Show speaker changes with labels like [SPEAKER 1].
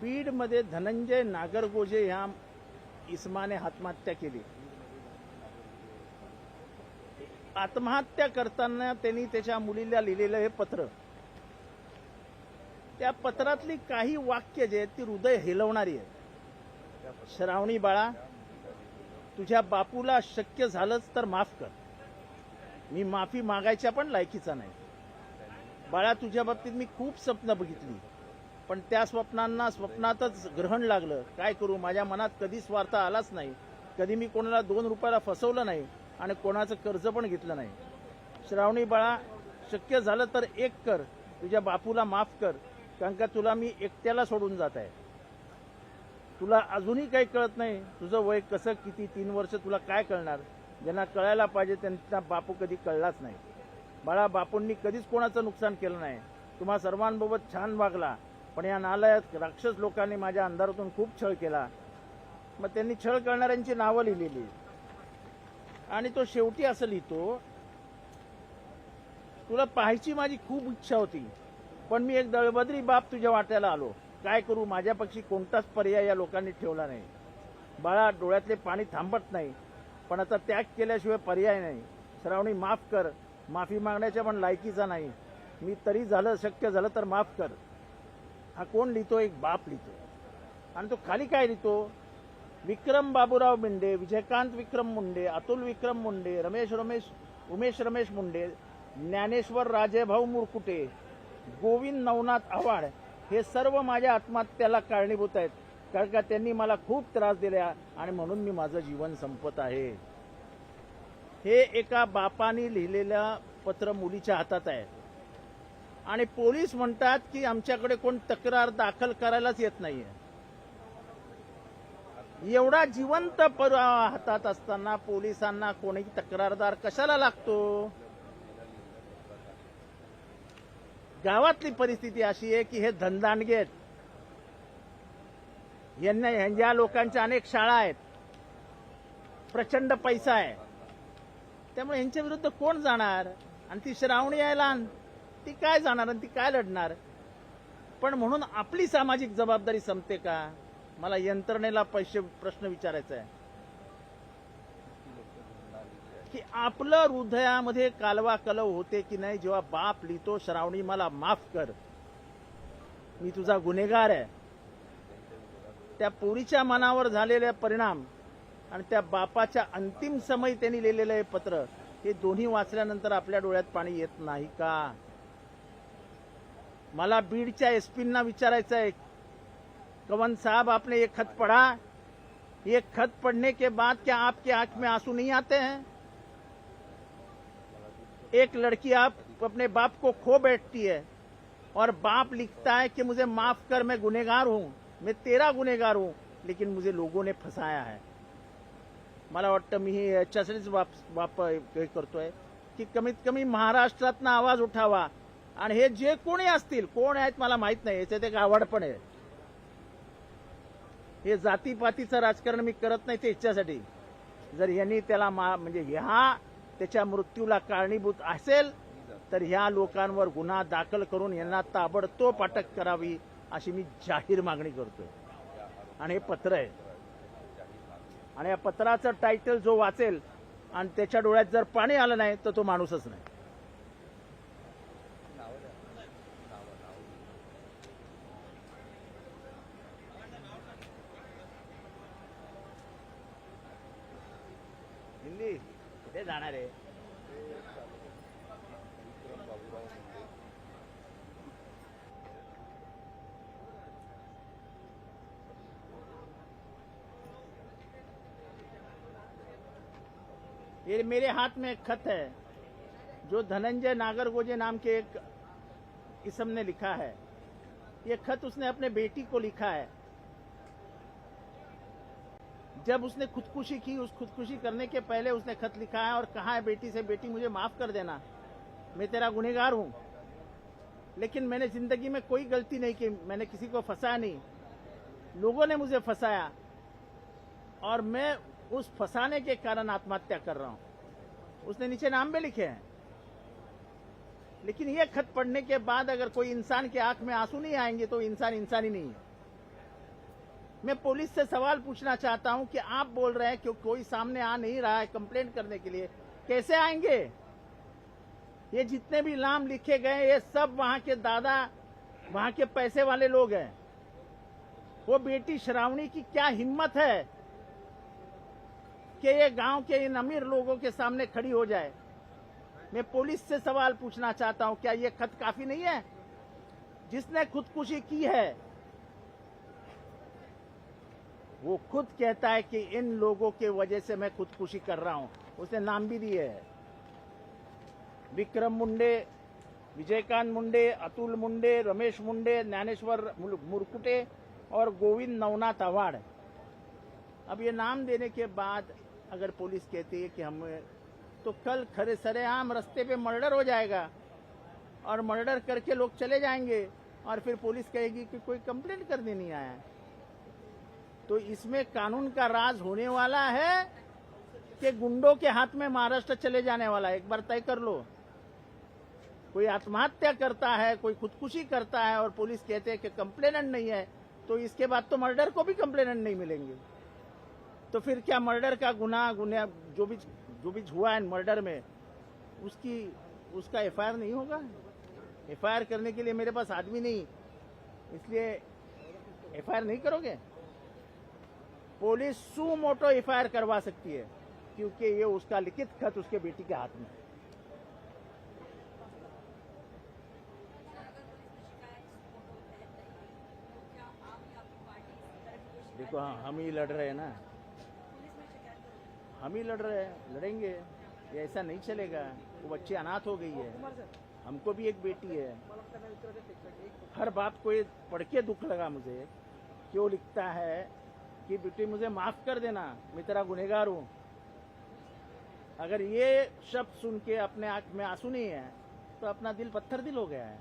[SPEAKER 1] बीडमध्ये धनंजय नागरगोजे ह्या इसमाने आत्महत्या केली. आत्महत्या करताना त्यांनी त्याच्या मुलीला लिहिलेलं हे पत्र, त्या पत्रातली काही वाक्य जे आहेत ती हृदय हेलवणारी आहेत. श्रावणी बाळा, तुझ्या बापूला शक्य झालंच तर माफ कर. मी माफी मागायच्या पण लायकीचा नाही. बाळा, तुझ्या बाबतीत मी खूप स्वप्न बघितली, पण त्या स्वप्नांना स्वप्नातच ग्रहण लागलं. काय करू, माझ्या मनात कधी स्वार्थ आलाच नाही. कधी मी कोणाला 2 रुपयाला फसवलं नाही आणि कोणाचं कर्ज पण घेतलं नाही. श्रावणी बाळा, शक्य झालं तर एक कर, तुझ्या बापूला माफ कर, कारण का तुला मी एकट्याला सोडून जात आहे. तुला अजूनही काही कळत नाही. तुझं वय कसं किती, 3 वर्ष, तुला काय कळणार. ज्यांना कळायला पाहिजे त्यांना बापू कधी कळलाच नाही. बाळा, बापूंनी कधीच कोणाचं नुकसान केलं नाही. तुम्हा सर्वांबाबत छान वागला, पण या नालायक राक्षस लोकांनी माझ्या अंधारातून खूप छळ केला. मग त्यांनी छळ करणाऱ्यांची नावं लिहिलेली आणि तो शेवटी असं लिहितो, तुला पाहायची माझी खूप इच्छा होती, पण मी एक दळबद्री बाप तुझ्या वाट्याला आलो. काय करू, माझ्यापक्षी कोणताच पर्याय या लोकांनी ठेवला नाही. बाळा, डोळ्यातले पाणी थांबत नाही, पण आता त्याग केल्याशिवाय पर्याय नाही. श्रावणी, माफ कर. माफी मागण्याच्या पण लायकीचा नाही मी. तरी झालं, शक्य झालं तर माफ कर. हा कोण लिहितो? एक बाप लिहितो. आणि तो खाली काय लिहितो? विक्रम बाबूराव मुंडे, विजयकांत विक्रम मुंडे, अतुल विक्रम मुंडे, उमेश रमेश मुंडे, ज्ञानेश्वर राजेभाऊ मुरकुटे, गोविंद नवनाथ आव्हाड हे सर्व माझ्या आत्महत्येला कारणीभूत आहेत. कारण का त्यांनी मला खूप त्रास दिला आणि म्हणून मी माझं जीवन संपत आहे. हे एका बापाने लिहिलेलं पत्र मुलीच्या हातात आहे. आणि पोलीस म्हणतात की आमच्याकडे कोण तक्रार दाखल करायलाच येत नाहीये. एवढा जिवंत हातात असताना पोलिसांना कोणी तक्रारदार कशाला लागतो? गावातली परिस्थिती अशी आहे की हे धनदांडगे आहेत. या लोकांच्या अनेक शाळा आहेत, प्रचंड पैसा आहे, त्यामुळे यांच्या विरुद्ध कोण जाणार? आणि ती श्रावणी आहे लहान, ती काय जाणार आणि ती काय लढणार? पण म्हणून आपली सामाजिक जबाबदारी संपते का? मला यंत्रणेला प्रश्न विचारायचा आहे की आपलं हृदयामध्ये कालवा कलव होते की नाही जेव्हा बाप लिहितो, श्रावणी मला माफ कर, मी तुझा गुन्हेगार आहे. त्या पोरीच्या मनावर झालेले परिणाम आणि त्या बापाच्या अंतिम समय त्यांनी लिहिलेलं हे पत्र, हे दोन्ही वाचल्यानंतर आपल्या डोळ्यात पाणी येत नाही का? मला बीडच्या एसपींना विचारायचं आहे, कवन साहब, आपने ये खत पढ़ा, ये खत पढ़ने के बाद क्या आपके आंख में आंसू नहीं आते हैं? एक लड़की आप अपने बाप को खो बैठती है और बाप लिखता है कि मुझे माफ कर, मैं गुनेगार हूं, मैं तेरा गुनेगार हूं, लेकिन मुझे लोगों ने फसाया है. मला वाटतं मी याच्यासाठीच बाप हे करतोय की कमीत कमी महाराष्ट्रातनं आवाज उठावा. आणि हे जे कोणी असतील, कोण आहेत मला माहित नाही, याच्यात एक आवड पण आहे. हे जातीपातीचं राजकारण मी करत नाही ते इच्छासाठी. जर यांनी त्याला म्हणजे ह्या त्याच्या मृत्यूला कारणीभूत असेल तर ह्या लोकांवर गुन्हा दाखल करून यांना ताबडतोब अटक करावी अशी मी जाहीर मागणी करतोय. आणि हे पत्र आहे आणि या पत्राचं टायटल जो वाचेल आणि त्याच्या डोळ्यात जर पाणी आलं नाही तर तो माणूसच नाही. हिंदी कुठे जाणार आहे? ये मेरे हाथ में एक खत है जो धनंजय नागरगोजे नाम के एक इसम ने लिखा है. ये खत उसने अपने बेटी को लिखा है. जब उसने खुदकुशी की, उस खुदकुशी करने के पहले उसने खत लिखा है और कहा है बेटी से, बेटी मुझे माफ कर देना, मैं तेरा गुनहगार हूं, लेकिन मैंने जिंदगी में कोई गलती नहीं की, मैंने किसी को फंसाया नहीं, लोगों ने मुझे फंसाया और मैं उस फंसाने के कारण आत्महत्या कर रहा हूं. उसने नीचे नाम भी लिखे हैं. लेकिन ये खत पढ़ने के बाद अगर कोई इंसान के आंख में आंसू नहीं आएंगे तो इंसान इंसान ही नहीं है। मैं पुलिस से सवाल पूछना चाहता हूं कि आप बोल रहे हैं कि कोई सामने आ नहीं रहा है कंप्लेंट करने के लिए, कैसे आएंगे? ये जितने भी नाम लिखे गए ये सब वहां के दादा, वहां के पैसे वाले लोग हैं। वो बेटी श्रावणी की क्या हिम्मत है कि ये गांव के इन अमीर लोगों के सामने खड़ी हो जाए? मैं पुलिस से सवाल पूछना चाहता हूं, क्या ये खत काफी नहीं है? जिसने खुदकुशी की है वो खुद कहता है कि इन लोगों के वजह से मैं खुदकुशी कर रहा हूं। उसने नाम भी दिए है, विक्रम मुंडे, विजयकांत मुंडे, अतुल मुंडे, रमेश मुंडे, ज्ञानेश्वर मुरकुटे और गोविंद नवनाथ अवाड़। अब ये नाम देने के बाद अगर पुलिस कहती है कि हम, तो कल खरे सरेआम रास्ते पे मर्डर हो जाएगा और मर्डर करके लोग चले जाएंगे और फिर पुलिस कहेगी कि कोई कंप्लेंट करने नहीं आया है। तो इसमें कानून का राज होने वाला है कि गुंडों के हाथ में महाराष्ट्र चले जाने वाला है? एक बार तय कर लो। कोई आत्महत्या करता है, कोई खुदकुशी करता है और पुलिस कहते हैं कि कंप्लेनेंट नहीं है, तो इसके बाद तो मर्डर को भी कंप्लेनेंट नहीं मिलेंगे। तो फिर क्या मर्डर का गुनाह जो भी हुआ है मर्डर में, उसका एफआईआर नहीं होगा? एफआईआर करने के लिए मेरे पास आदमी नहीं, इसलिए एफआईआर नहीं करोगे? पुलिस सू मोटो एफआईआर करवा सकती है क्योंकि ये उसका लिखित खत उसके बेटी के हाथ में है। देखो हम ही लड़ रहे हैं ना, हम ही लड़ रहे हैं, लड़ेंगे। ये ऐसा नहीं चलेगा। वो बच्ची अनाथ हो गई है, हमको भी एक बेटी है। हर बात को ये पढ़ के दुख लगा मुझे, क्यों लिखता है कि बेटी मुझे माफ कर देना, मैं तेरा गुनहगार हूं। अगर ये शब्द सुन के अपने आंख में आंसू नहीं है तो अपना दिल पत्थर दिल हो गया है।